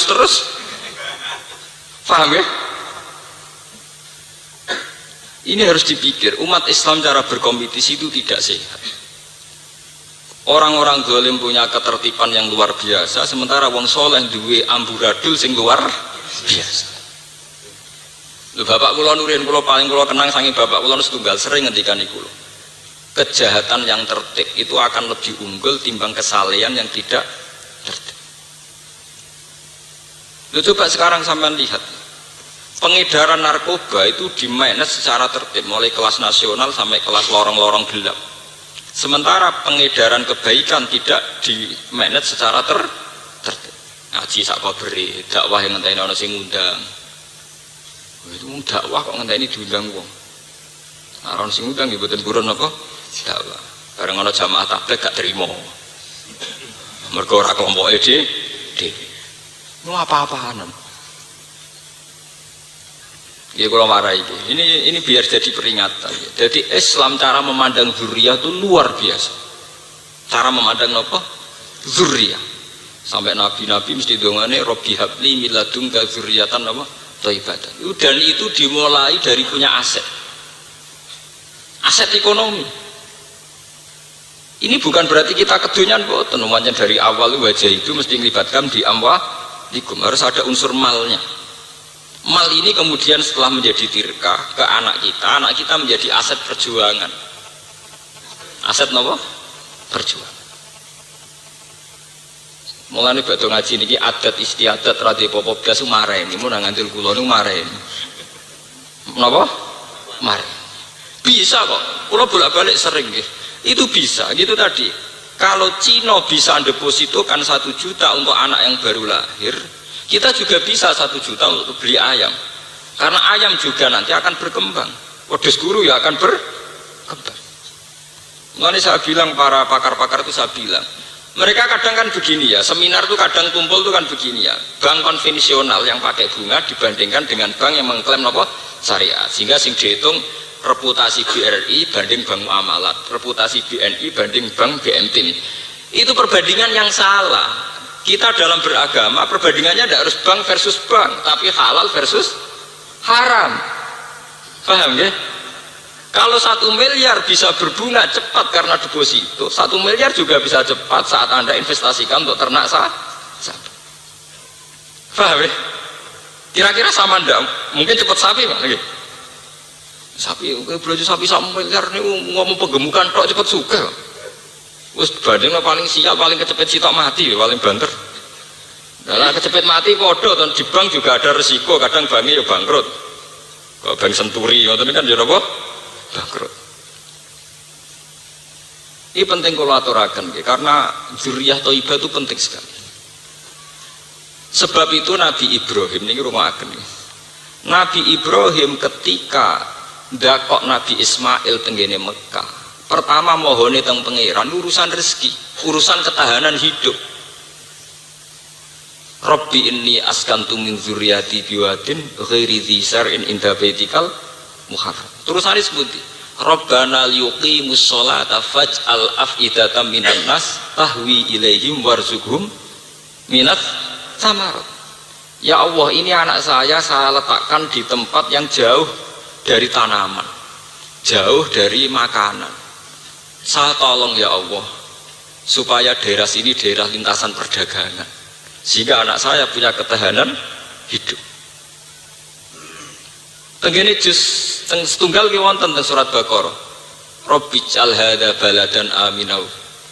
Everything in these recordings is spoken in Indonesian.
terus. Paham ya? Ini harus dipikir, umat Islam cara berkompetisi itu tidak sehat. Orang-orang zalim punya ketertiban yang luar biasa, sementara wong soleh duwe amburadul sing luar biasa. Lho, bapak kula nurin, kula paling kula kenang saking bapak kula setunggal sering ngendikan iku lho. Kejahatan yang tertib itu akan lebih unggul timbang kesalehan yang tidak tertib. Lho, coba sekarang sampean lihat. Pengedaran narkoba itu dimanage secara tertib mulai kelas nasional sampai kelas lorong-lorong gelap. Sementara pengedaran kebaikan tidak dimanage secara tertib. Ngaji sak beri, dakwah yang ngenteni ana sing ngundang. Itu dakwah kok ngenteni diundang wong. Ora ono sing ngundang nggih mboten purun apa? Dakwah. Bareng ana jamaah tabligh gak terima. Mergo ora kelompoke dhewe. Nu apa-apaan. Ya kalau marah ini biar jadi peringatan. Jadi Islam cara memandang zuriyah itu luar biasa. Cara memandang apa? Zuriyah. Sampai nabi-nabi mesti dongane Robbi habli miladunka zuriyatan apa? Thayyibatan. Dan itu dimulai dari punya aset. Aset ekonomi. Ini bukan berarti kita kedonyan kok. Tenuannya dari awal wajah itu mesti melibatkan di amwalikum. Harus ada unsur malnya. Mal ini kemudian setelah menjadi tirkah ke anak kita menjadi aset perjuangan. Aset apa? Perjuangan. Mulane badhe ngaji niki adat istiadat radhe popo blas mareni mun ngantil kula niku mareni. Napa? Mareni. Bisa kok. Kula bolak-balik sering nggih. Itu bisa, gitu tadi. Kalau Cina bisa depositokan 1 juta untuk anak yang baru lahir, kita juga bisa 1 juta untuk beli ayam, karena ayam juga nanti akan berkembang. Wedhus guru ya akan berkembang. Makanya saya bilang para pakar-pakar itu saya bilang, mereka kadang kan begini ya, seminar itu kadang kumpul itu kan begini ya, bank konvensional yang pakai bunga dibandingkan dengan bank yang mengklaim apa syariat, sehingga sing dihitung reputasi BRI banding bank muamalat, reputasi BNI banding bank BMTIM. Itu perbandingan yang salah. Kita dalam beragama perbandingannya tidak harus bank versus bank, tapi halal versus haram. Paham ya? Kalau 1 miliar bisa berbunga cepat karena deposito, 1 miliar juga bisa cepat saat Anda investasikan untuk ternak sapi. Paham ya? Kira-kira sama ndak? Mungkin cepat sapi Pak. Sapi, belajar sapi 1 miliar ini ngomong penggemukan tok cepat suka. Wes banding paling sial, paling kecepet sitok mati, paling banter. Nah, kecepet mati podo, dan di bank juga ada resiko, kadang banknya ya bangkrut. Kalau bank Senturi, itu kan jadi apa? Bangkrut. Ini penting kalau aturakan, karena zuriyah thayyibah itu penting sekali. Sebab itu Nabi Ibrahim ini rumah agen. Nabi Ibrahim ketika dakok Nabi Ismail tenggene Mekah. Pertama mohone teng pangeran urusan rezeki, urusan ketahanan hidup. Rabbi inni askantu min dzurriyyati biwadin ghairi dzi sar'in inda baitikal muharram. Terusane sebuti, Rabbana liyuqimus sholata faj'al af'idatan minan nas tahwi ilaihim warzuqhum minat samarat. Ya Allah, ini anak saya letakkan di tempat yang jauh dari tanaman, jauh dari makanan. Saya tolong ya Allah supaya daerah sini daerah lintasan perdagangan, sehingga anak saya punya ketahanan hidup. Tenggene juz setunggal ki wonten teng surat Baqarah. Rabbij'al hadza baladan aminau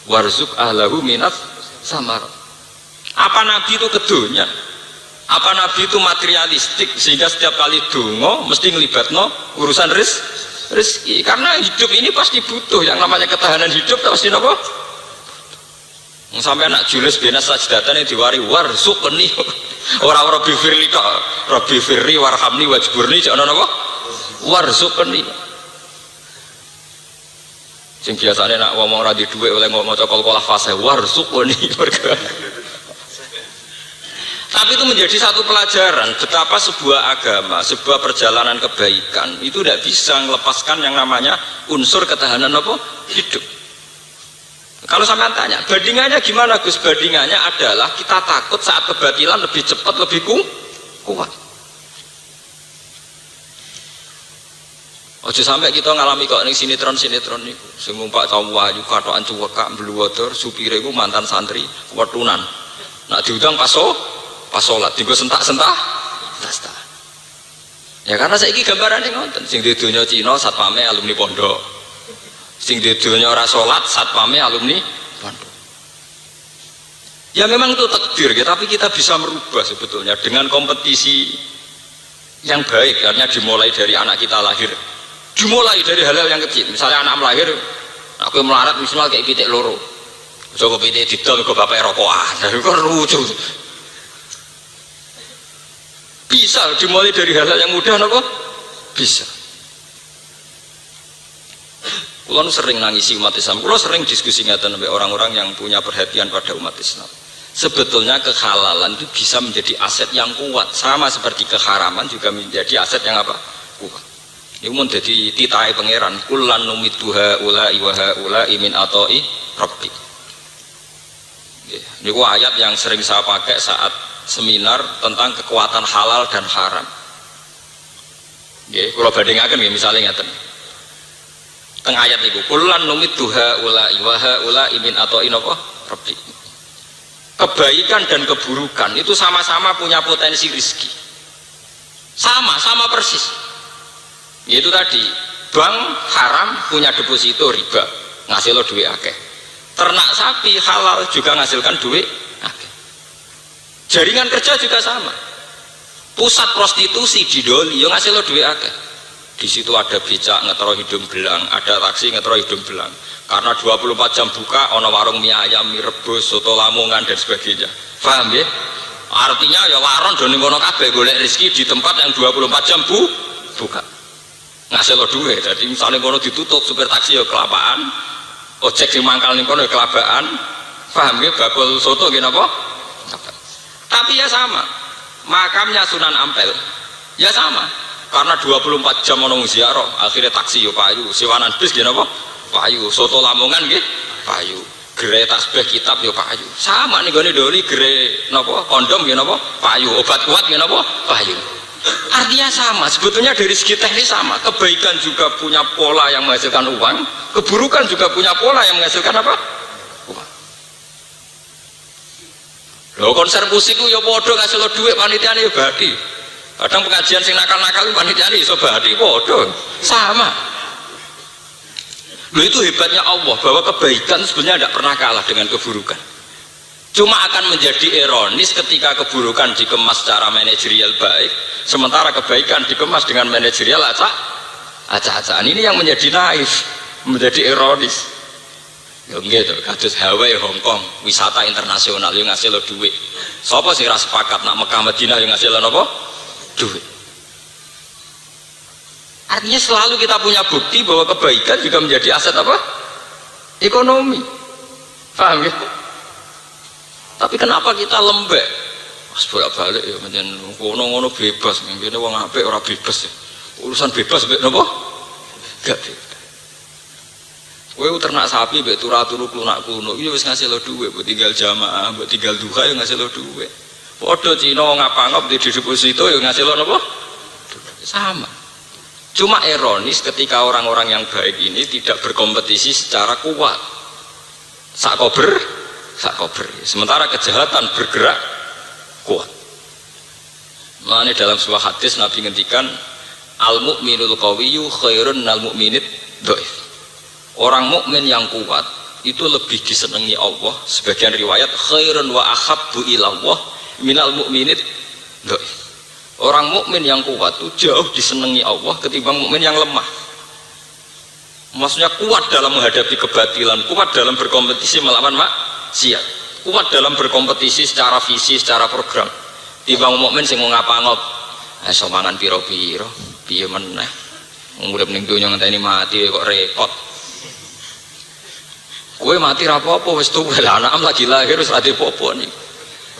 warzuq ahlahu minas samarat. Apa Nabi itu kedunya? Apa Nabi itu materialistik sehingga setiap kali donga mesti ngelibatno urusan rezeki? Karena hidup ini pasti butuh yang namanya ketahanan hidup, tak pasti apa? Sampai anak Julius benas sajdatan yang diwari warzuqni, orang Rabbi firli tok, Rabbi firli warhamni wajburni, jangan apa? Warzuqni. Sing biasanya nak ngomong radhi duit oleh ngomong cokol-kolah fase warzuqni. Tapi itu menjadi satu pelajaran betapa sebuah agama, sebuah perjalanan kebaikan itu tidak bisa melepaskan yang namanya unsur ketahanan apa? Hidup. Kalau sampean tanya, bandingannya gimana Gus? Bandingannya adalah kita takut saat kebatilan lebih cepat, lebih kuat. Ojo sampai kita ngalami kok ning sinetron niku. Sing numpak cawayu katokan cuwekak mbluwodor, supire iku mantan santri wetunan. Nak diundang pas salat dienggo sentak-sentak. Ya karena saiki gambarane ngoten, sing di donya Cina satpame alumni pondok. Sing di donya ora salat satpame alumni pondok. Ya memang itu takdir ya, tapi kita bisa merubah sebetulnya dengan kompetisi yang baik, artinya dimulai dari anak kita lahir. Dimulai dari hal-hal yang kecil. Misalnya anak melahir, aku melarat misalnya kayak pitik loro. Coba pitik didol ke bapak rokokan. Itu kan lucu. Bisa dimulai dari hal-hal yang mudah, apa? Bisa. Kulo sering nangisi umat Islam. Kulo sering diskusi ngeten sampai orang-orang yang punya perhatian pada umat Islam. Sebetulnya kehalalan itu bisa menjadi aset yang kuat, sama seperti keharaman juga menjadi aset yang apa? Kuat. Ini mau jadi titai pangeran. Kullan numituha ulai waha ulai min atoi rabbi. Ini ayat yang sering saya pakai saat seminar tentang kekuatan halal dan haram. Kalau bandingakan misalnya ngeten. Tengah ayat itu kullan numituha ulai waha ulai min atoi rabbi. Kebaikan dan keburukan itu sama-sama punya potensi rezeki. Sama persis. Itu tadi, bank haram punya deposito riba, ngasih lo duit akeh. Ternak sapi halal juga ngasilkan duit akeh. Jaringan kerja juga sama. Pusat prostitusi di Doli, yo ngasih lo duit akeh. Di situ ada becak ngetero hidung belang, ada taksi ngetero hidung belang. Karena 24 jam buka, ono warung mie ayam, mie rebus, soto Lamongan dan sebagainya. Paham ya? Artinya ya waron doni kono kabeh golek rezeki di tempat yang 24 jam buka. Ngasih lo duit, jadi misalnya kono ditutup supir taksi ya kelapaan, ojek sing mangkal ning kono ya kelapaan, paham ya? Bakul soto gini apa? Tapi ya sama, makamnya Sunan Ampel, ya sama, karena 24 jam ono ziarah, akhirnya taksi ya payu, siwanan bis gini apa? Payu, soto Lamongan gitu, payu, gerai tasbih kitab ya payu, sama nih gini Doli gerai nopo kondom gini apa? Payu, obat kuat gini apa? Payu. Artinya sama, sebetulnya dari segi teknis sama. Kebaikan juga punya pola yang menghasilkan uang, keburukan juga punya pola yang menghasilkan apa? Uang. Loh, konser musik itu ya bodoh ngasih lo duit panitia ini ya badi. Kadang pengajian sing nakal-nakal panitia ini iso badi bodoh. Sama. Loh, itu hebatnya Allah bahwa kebaikan sebenarnya tidak pernah kalah dengan keburukan. Cuma akan menjadi ironis ketika keburukan dikemas secara manajerial baik, sementara kebaikan dikemas dengan manajerial acak-acakan. Ini yang menjadi naif, menjadi ironis. Ya gitu, kados Hawaii, Hong Kong, wisata internasional yang ngasih lo duit. Siapa sih ras sepakat nak Mekah Madinah yang ngasih lo apa? Duit. Artinya selalu kita punya bukti bahwa kebaikan juga menjadi aset apa? Ekonomi. Paham ya? Tapi kenapa kita lembek? Mas bolak-balik ya, menjen ngono-ngono bebas, ngene wong apik ora bebas ya. Urusan bebas mbek napa? Gak bebas. Kowe ternak sapi mbek turu-turu klunak-klunuk, iki wis ngasih lo dhuwit, mbok tinggal jamaah, mbok tinggal duha ya ngasih lo dhuwit. Padha Cina ngapa-ngap di deposito ya ngasih lo napa? Sama. Cuma ironis ketika orang-orang yang baik ini tidak berkompetisi secara kuat. Sakober. Sementara kejahatan bergerak kuat. Makanya dalam sebuah hadis Nabi ngendikan al-mu'minul qawiyyu khairun minal mu'minid dhaif. Orang mukmin yang kuat itu lebih disenangi Allah. Sebagian riwayat khairun wa ahabbu ilallah minal mu'minid dhaif. Orang mukmin yang kuat itu jauh disenangi Allah ketimbang mukmin yang lemah. Maksudnya kuat dalam menghadapi kebatilan, kuat dalam berkompetisi melawan maksiat, kuat dalam berkompetisi secara visi, secara program. Timbang mukmin sing ngapa-ngop, iso mangan piro-piro, piye meneh. Urip ning donya ngenteni mati kok repot. Kowe mati ra apa-apa wis tuwa, anak lagi lahir wis ra dipopo nih.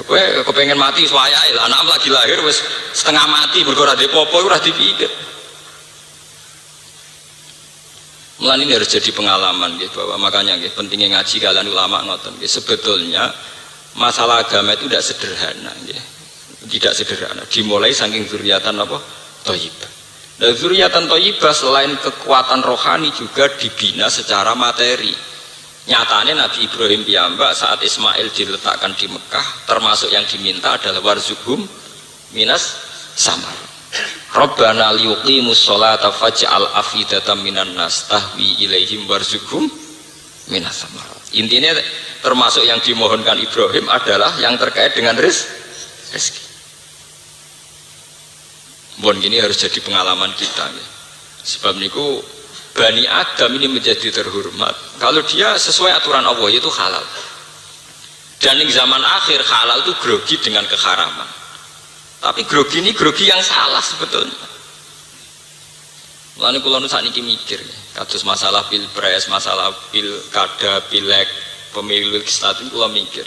Kowe kepengen mati suwayae, anak lagi lahir wis setengah mati mergo ra dipopo ora dipikir. Mulane ini harus jadi pengalaman gitu, bahwa makanya gitu, pentingnya ngaji kalian ulama ngoten gitu. Sebetulnya masalah agama itu tidak sederhana gitu. Tidak sederhana, dimulai saking zuriatan apa? Thayyibah. Dan zuriatan thayyibah selain kekuatan rohani juga dibina secara materi. Nyatanya Nabi Ibrahim piyambak saat Ismail diletakkan di Mekah, termasuk yang diminta adalah warzuqhum minas samar. Rabbana liyuqimus sholata faj'al afidatan minan nas tahwi ilaihim warzuqhum minas samar. Intinya termasuk yang dimohonkan Ibrahim adalah yang terkait dengan rezeki. Bon gini harus jadi pengalaman kita ya. Sebab niku Bani Adam ini menjadi terhormat kalau dia sesuai aturan Allah, yaitu halal. Dan di zaman akhir halal itu grogi dengan keharaman. Tapi grogi ini grogi yang salah sebetulnya. Lalu kalau sakniki mikir, kados masalah pilpres, masalah pilkada, pileg, pemilu legislatif, kalau mikir,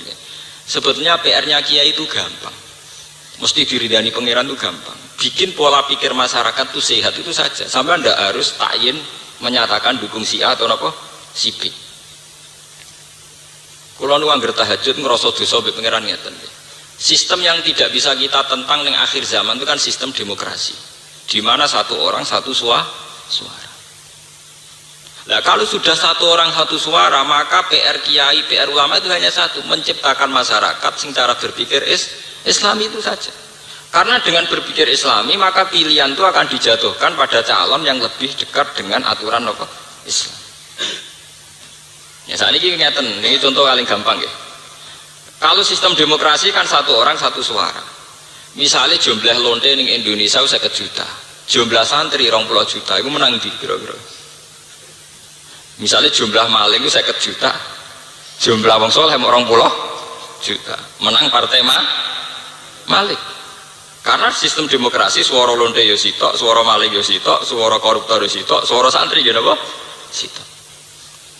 sebetulnya PR-nya Kiai itu gampang. Mesti diridani pangeran itu gampang. Bikin pola pikir masyarakat itu sehat itu saja. Sampai anda harus tayin menyatakan dukung si A atau apa si B. Kalau nu angger tahajud ngerasa dosa mbek pangeran ngeten. Sistem yang tidak bisa kita tentang ning akhir zaman itu kan sistem demokrasi. Di mana satu orang satu suara. Nah, kalau sudah satu orang satu suara, maka PR kiai, PR ulama itu hanya satu, menciptakan masyarakat sing cara berpikir Islami itu saja. Karena dengan berpikir Islami maka pilihan itu akan dijatuhkan pada calon yang lebih dekat dengan aturan apa? Islam. Ya saat ini ngeten, ini contoh paling gampang ya. Kalau sistem demokrasi kan satu orang satu suara. Misalnya jumlah lonte di Indonesia 50 juta, jumlah santri 20 juta, itu menang di kira-kira. Misalnya jumlah maling itu 50 juta, jumlah wong soleh 20 juta, menang partai Malik. Karena sistem demokrasi suara lonte yo sitok, suara maling yo sitok, suara koruptor yo sitok, suara santri yo napa? Sitok.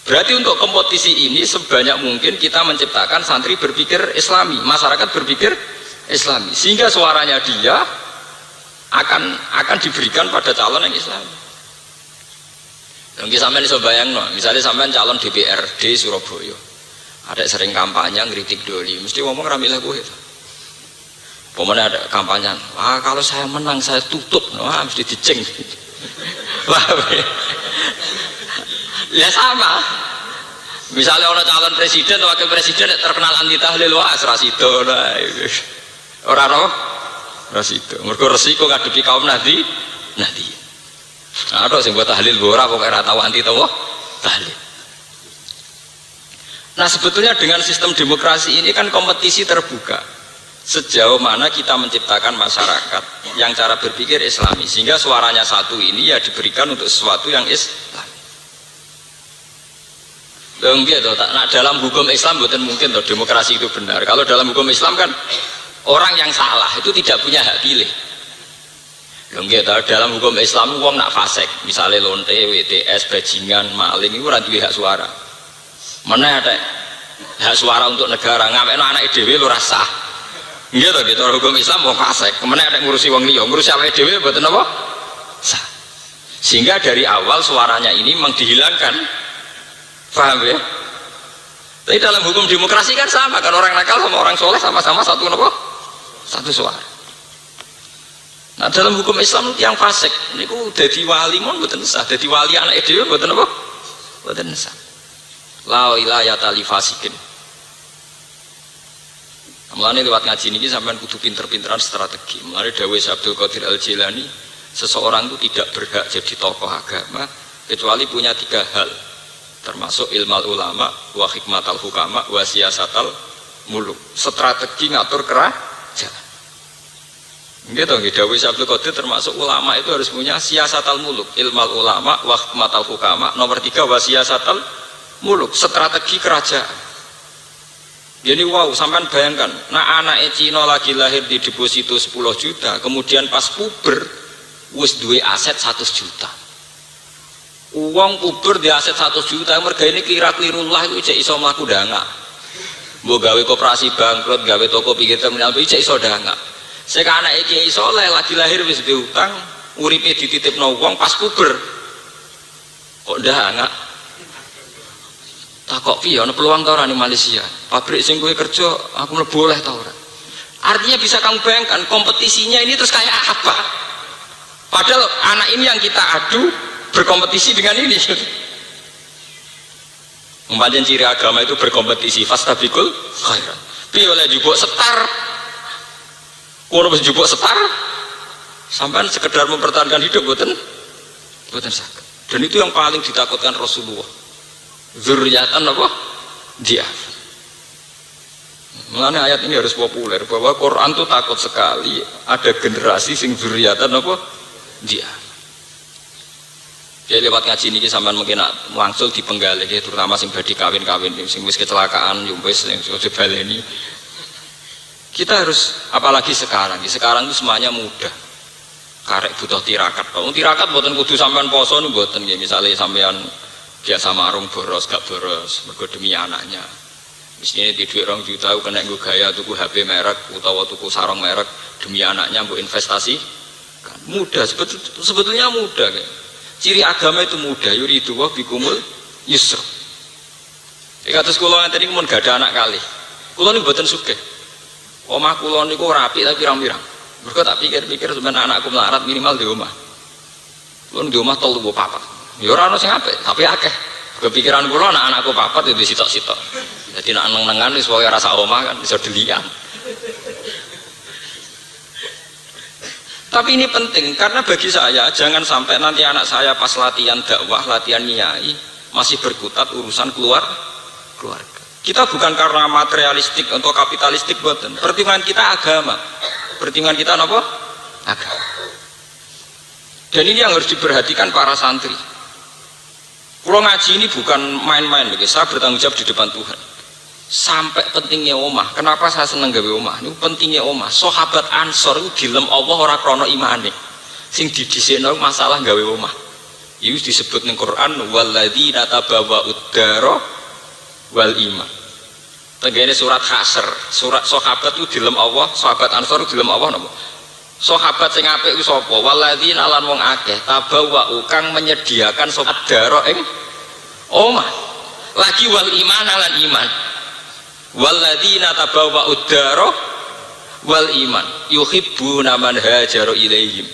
Berarti untuk kompetisi ini sebanyak mungkin kita menciptakan santri berpikir Islami, masyarakat berpikir Islami, sehingga suaranya dia akan diberikan pada calon yang Islami. Mungkin sampean iso bayangno, misalnya sampean calon DPRD Surabaya, ada sering kampanye ngritik Doli, mesti ngomong ramilah kowe itu. Pokoknya ada kampanye, wah kalau saya menang saya tutup, wah mesti diceng. Ya sama. Misalnya orang calon presiden atau wakil presiden terkenal anti tahlil, wah serasido, orang roh, serasido. Mereka resiko ngadepi kaum nanti. Nah, ada yang buat tahlil bora, pokoknya tahu anti tahlil. Nah sebetulnya dengan sistem demokrasi ini kan kompetisi terbuka. Sejauh mana kita menciptakan masyarakat yang cara berpikir Islami, sehingga suaranya satu ini ya diberikan untuk sesuatu yang Islam. Nah, dalam hukum Islam bukan mungkin toh demokrasi itu benar. Kalau dalam hukum Islam kan orang yang salah itu tidak punya hak pilih. Dalam hukum Islam wong nak fasik, misalnya lonte, WTS, bajingan, maling itu ora duwe hak suara. Mana ada hak suara untuk negara, ngawekno anak dhewe lu rasa. Gitu gitu hukum Islam wong fasik, kemana ada ngurusi wong liya, ngurusi awake dhewe mboten apa? Sah. Sehingga dari awal suaranya ini memang dihilangkan. Paham ya? Tapi dalam hukum demokrasi kan sama, kan orang nakal sama orang soleh sama-sama satu apa? Satu suara. Nah dalam hukum Islam yang fasik niku dadi wali mon mboten sah, dadi wali anak dhewe mboten apa? Mboten sah. La ilaha li fasikin. Mulane lewat ngaji niki sampean kudu pinter-pinteran strategi. Mulane dawuh Abdul Qadir Al-Jilani, seseorang itu tidak berhak jadi tokoh agama kecuali punya 3 hal. Termasuk ilmal ulama, wa hikmatal hukama, wa siyasatal muluk. Strategi ngatur kerajaan. Gitu nggih dawuh Abdul Qadir, termasuk ulama itu harus punya siyasatal muluk, ilmal ulama, wa hikmatal hukama. Nomor 3 wa siyasatal muluk, strategi kerajaan. Jadi wow, sampean bayangkan, nah anak Cina lagi lahir di deposito 10 juta, kemudian pas puber, wis duwe aset 100 juta. Uang puber di aset 100 juta, merga ini kira-kira lah itu cek iso mlaku ndangak. Mbok gawe koperasi bangkrut, gawe toko pinggir terminal cek iso ndangak. Sing anak Kiai Saleh lagi lahir wis diutang, uripe dititipno wong pas puber. Kok enggak? Takok piye ana peluang ta ora ning Malaysia? Pabrik sing kowe kerja aku mlebu oleh ta ora? Artinya bisa kamu bayangkan kompetisinya ini terus kayak apa? Padahal anak ini yang kita adu berkompetisi dengan ini. Umpamanya ciri agama itu berkompetisi, fastabiqul khairat. Piye oleh jupuk setar? Ora wis jupuk setar? Sampai sekedar mempertahankan hidup boten saged. Dan itu yang paling ditakutkan Rasulullah. Dzurriatan apa? Dia. Mengenai ayat ini harus populer bahwa Quran itu takut sekali ada generasi sing dzurriatan apa? Dia. Jadi lewat ngaji ini sampean mungkin langsung dipenggalih terutama sing badhe kawin-kawin sing wis kecelakaan yo wis sing dibaleni. Kita harus apalagi sekarang itu semuanya mudah. Karek butuh tirakat. Kalau tirakat mboten kudu sampean poso niku mboten nggih. Misale sampean biasa marung boros gak boros mergo demi anaknya. Misalnya di duit 2 juta kena nggo gaya tuku HP merek utawa tuku sarung merek demi anaknya mbok investasi kan mudah sebetulnya mudah kan. Ciri agama itu mudah yuridu wa bikumul yusra. Kados kula ngeten niku mun gak ada anak kali. Kula niku mboten sugih. Omah kula niku rapi tapi pirang-pirang. Mergo tak pikir-pikir sebenarnya anakku melarat minimal di rumah. Kula di rumah 3 4. Ya ora ono sing apik, tapi akeh. Kepikiran kula anak-anakku 4 itu sitok-sitok. Jadi nak neng-nengan wis wae rasa omah kan bisa delian. Tapi ini penting karena bagi saya jangan sampai nanti anak saya pas latihan dakwah, latihan nyai masih berkutat urusan keluarga. Kita bukan karena materialistik atau kapitalistik buatan. Pertimbangan kita agama. Pertimbangan kita apa? Agama. Dan ini yang harus diperhatikan para santri. Kalau ngaji ini bukan main-main, saya bertanggung jawab di depan Tuhan. Sampai pentingnya omah. Kenapa saya seneng gawe omah? Ini pentingnya omah. Sahabat Ansor itu dilem Allah ora krana imane. Sing didhisikno masalah gawe omah. Itu disebut ning Quran walladzina tabawwa'ud dara wal iman. Tenggene surat Hasyr, surat sahabat itu dilem Allah, sahabat Ansor itu dilem Allah napa? Sahabat sing apik ku sapa? Walladzina lan wong akeh tabawwa'u kang menyediakan sahabat dara ing omah. Lagi wal iman lan iman. Walladzina tabawwa'ud dara wal iman yuhibbuna man hajara ilaihim.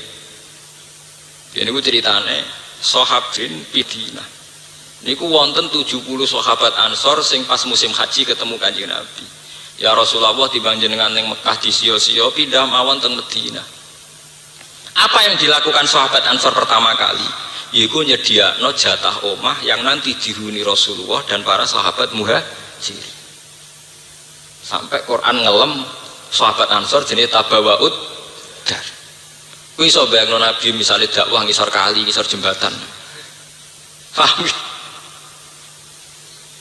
Ini ku ceritane sahabat Pidina. Niku wonten 70 sahabat Ansor sing pas musim haji ketemu Kanjeng Nabi. Ya Rasulullah timbang jenengan ning Mekah disio-sio pindah mawon teng Madinah. Apa yang dilakukan sahabat Ansor pertama kali? Yaiku nyediakno jatah omah yang nanti dihuni Rasulullah dan para sahabat muhajirin. Sampai Quran ngelem sahabat Ansor jenis tabawa'ud dar. Kuwi iso bayangno Nabi misalnya dakwah ngisor kali, ngisor jembatan. Paham?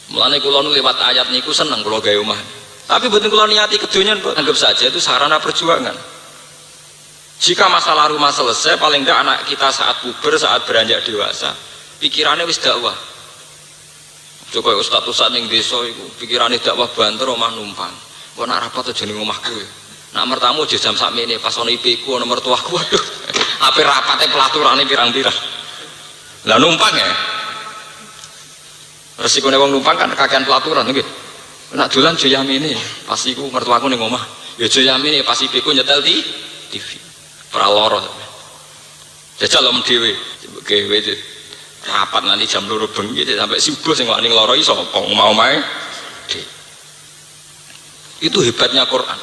Mulane kula nu lewat ayat niku seneng kula gawe omah. Tapi mboten kula niati kedonyan, anggap saja itu sarana perjuangan. Jika masalah rumah selesai, paling enggak anak kita saat puber, saat beranjak dewasa, pikirannya wis dakwah. Coba ustaz-ustaz ning desa iku, pikirane dakwah banter omah numpang. Kok nak rapat aja ning omahku. Nak mertamu aja jam sakmene pas ana IP-ku ana mertuaku. Waduh. Ape rapate pelaturane pirang-pirang. Lah numpang ya. Resikone wong numpang kan kakean pelaturan nggih. Nak dolan aja yamene, pas iku mertuaku ning omah. Ya aja yamene pas IP-ku nyetel di TV. Ora lara. Jajal om dhewe, gawe rapat nanti jam 2 bengi sampai subuh sing wani lara iso apa omah-omahe. Itu hebatnya Quran.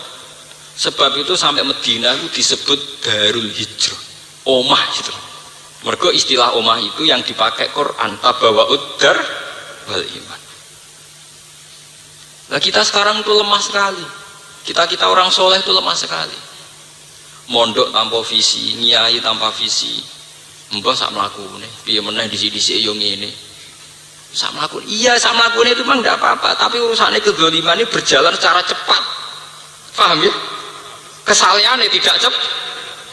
Sebab itu sampai Madinah itu disebut Darul Hijrah, omah gitu. Mergo istilah omah itu yang dipakai Quran, tabawa'ud dar wal iman. Nah kita sekarang itu lemah sekali. Kita orang soleh itu lemah sekali. Mondok tanpa visi, nyai tanpa visi. Mbah sak mlakune, piye meneh dhisik-dhisik yo ngene. Sak mlakune. Iya, sak mlakune itu memang enggak apa-apa, tapi urusannya kedzaliman ini berjalan secara cepat. Paham ya? Kesalehannya tidak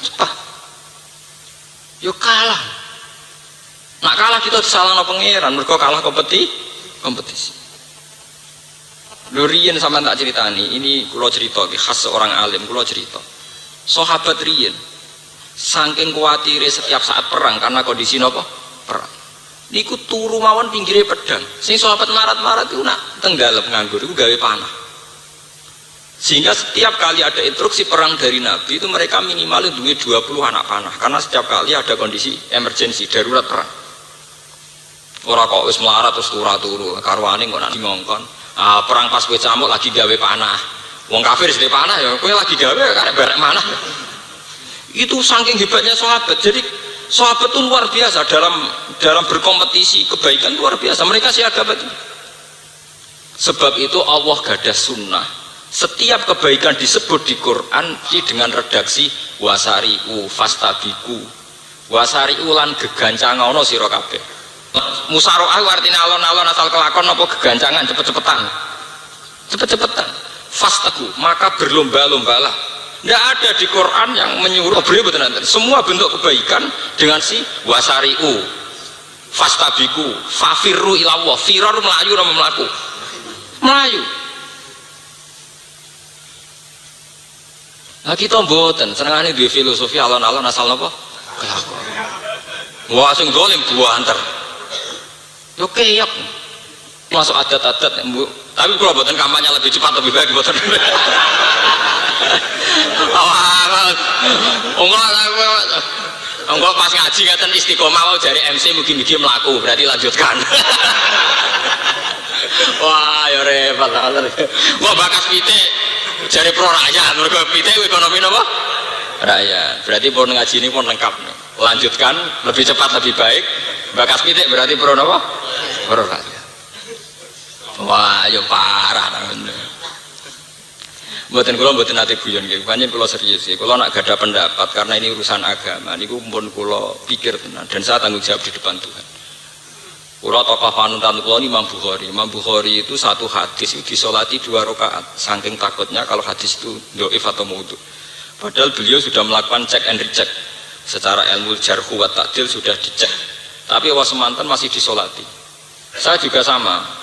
cepat. Yo kalah. Nak kalah kita disalahno pangeran, mergo kalah kompetisi. Lho riyen sampean tak ceritani, ini kula cerita iki khas seorang alim, kula cerita. Sahabat riyen saking kuatire setiap saat perang karena kondisi napa? Perang. Niku turu mawon pinggire pedang. Sing sahabat marat-marat iku nak tenggalep nganggur iku gawe panah. Sehingga setiap kali ada instruksi perang dari Nabi itu mereka minimal duwe 20 anak panah karena setiap kali ada kondisi emergensi darurat perang. Ora kok wis melarat terus turu karwane kok nak ngongkon. Perang pas kowe camuk lagi gawe panah. Wong kafir wis panah ya kowe lagi gawe karek barek manah. Itu saking hebatnya sahabat. Jadi sahabat itu luar biasa dalam berkompetisi kebaikan luar biasa. Mereka siaga betul. Sebab itu Allah gadah sunnah. Setiap kebaikan disebut di Quran dengan redaksi wasari'u fastabiqu. Wasari'u lan gegancangono sira kabeh. Musaroah artinya alon-alon asal kelakon apa gegancangan cepet-cepetan. Cepet-cepetan. Fastaku maka berlomba-lombalah. Tidak ada di Quran yang menyuruh beliau betul nanti. Semua bentuk kebaikan dengan si wasari'u fastabiqu fafirru ilallah. Firar melayu nama melaku. Melayu. Nah kita mboten senengane duwe filosofi alon-alon asal napa? Kelakon. Wah sing dolim dua antar. Yo keyok. Masuk adat-adat Bu. Tapi kalau mboten kampanye lebih cepat lebih baik mboten. Enggak pas ngaji ngaten istiqomah mau jari MC mugi-mugi mlaku berarti lanjutkan. Wah ya repot. Wah bakas pitik jari pro rakyat mergo pitik ekonomi napa? Rakyat. Berarti pun ngaji ini pun lengkap. Lanjutkan lebih cepat lebih baik. Bakas pitik berarti pro napa? Pro rakyat. Wah ya parah bener. Mboten kula mboten nate guyon nggih, pancen kula serius nggih. Kula nak gadah pendapat karena ini urusan agama niku pun kula pikir tenan dan saya tanggung jawab di depan Tuhan. Kula tokoh panutan kula ini Imam Bukhari. Imam Bukhari itu satu hadis itu disolati 2 rakaat saking takutnya kalau hadis itu dhaif atau maudhu. Padahal beliau sudah melakukan check and recheck secara ilmu jarhu wa ta'dil sudah dicek. Tapi awas semantan masih disolati. Saya juga sama.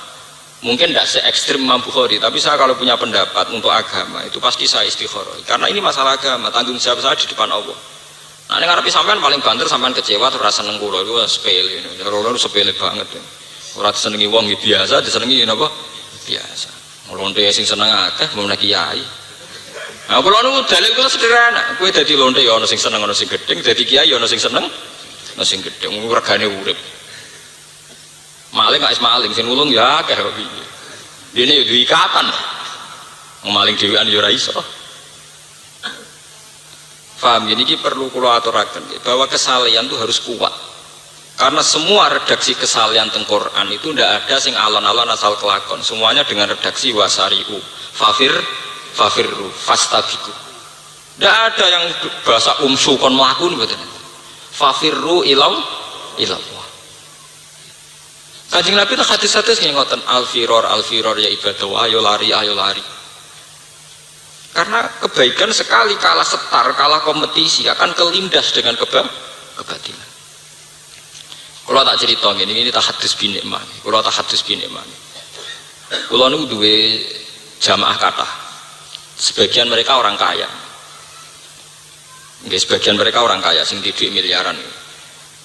Mungkin tidak se-ekstrim Imam Bukhari, tapi saya kalau punya pendapat untuk agama itu pasti saya istikharah. Karena ini masalah agama, tanggung jawab saya di depan Allah. Nah, ini ngarepe sampean paling banter sampean kecewa terus rasa seneng kula itu sepele. Ora sepele banget. Ora disenengi wong biasa, disenengi napa? Biasa. Lonte sing seneng akeh mun kiai. Nah, kula niku dalil kula sederhana. Kowe dadi lonte ya ana sing seneng ana sing gedeng, dadi kiai ya ana sing seneng ana sing gedeng. Regane urip. Maling gak is maling, sing nulung ya akeh kok piye. Dene yo duwe ikatan. Wong maling dhewean yo ora iso. Paham ini perlu kula aturaken bahwa kesalehan itu harus kuat. Karena semua redaksi kesalehan teng Quran itu ndak ada sing alon-alon asal kelakon. Semuanya dengan redaksi wasari'u, fafirru, fastabiqu. Ndak ada yang bahasa kon mlaku mboten. Fafirru ilallah. Kanjeng Nabi itu hadis-hadis yang ngoten al-firor ya ibadah ayo lari karena kebaikan sekali kalah setar kalah kompetisi akan kelindas dengan kebatilan. Kalau tak cerita ini tak hadis bin Nikmah. Kalau tak hadis bin Nikmah. Kalau nu duwe jamaah kata sebagian mereka orang kaya. Sebagian mereka orang kaya sing duit miliaran.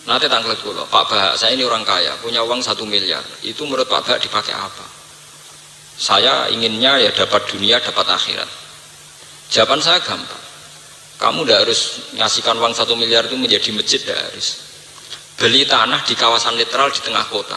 Nanti tanglet kula, Pak Bah, saya ini orang kaya, punya uang 1 miliar. Itu menurut Pak Bah dipakai apa? Saya inginnya ya dapat dunia, dapat akhirat. Jawaban saya gampang. Kamu tidak harus ngasihkan uang 1 miliar itu menjadi masjid, tidak harus. Beli tanah di kawasan netral di tengah kota.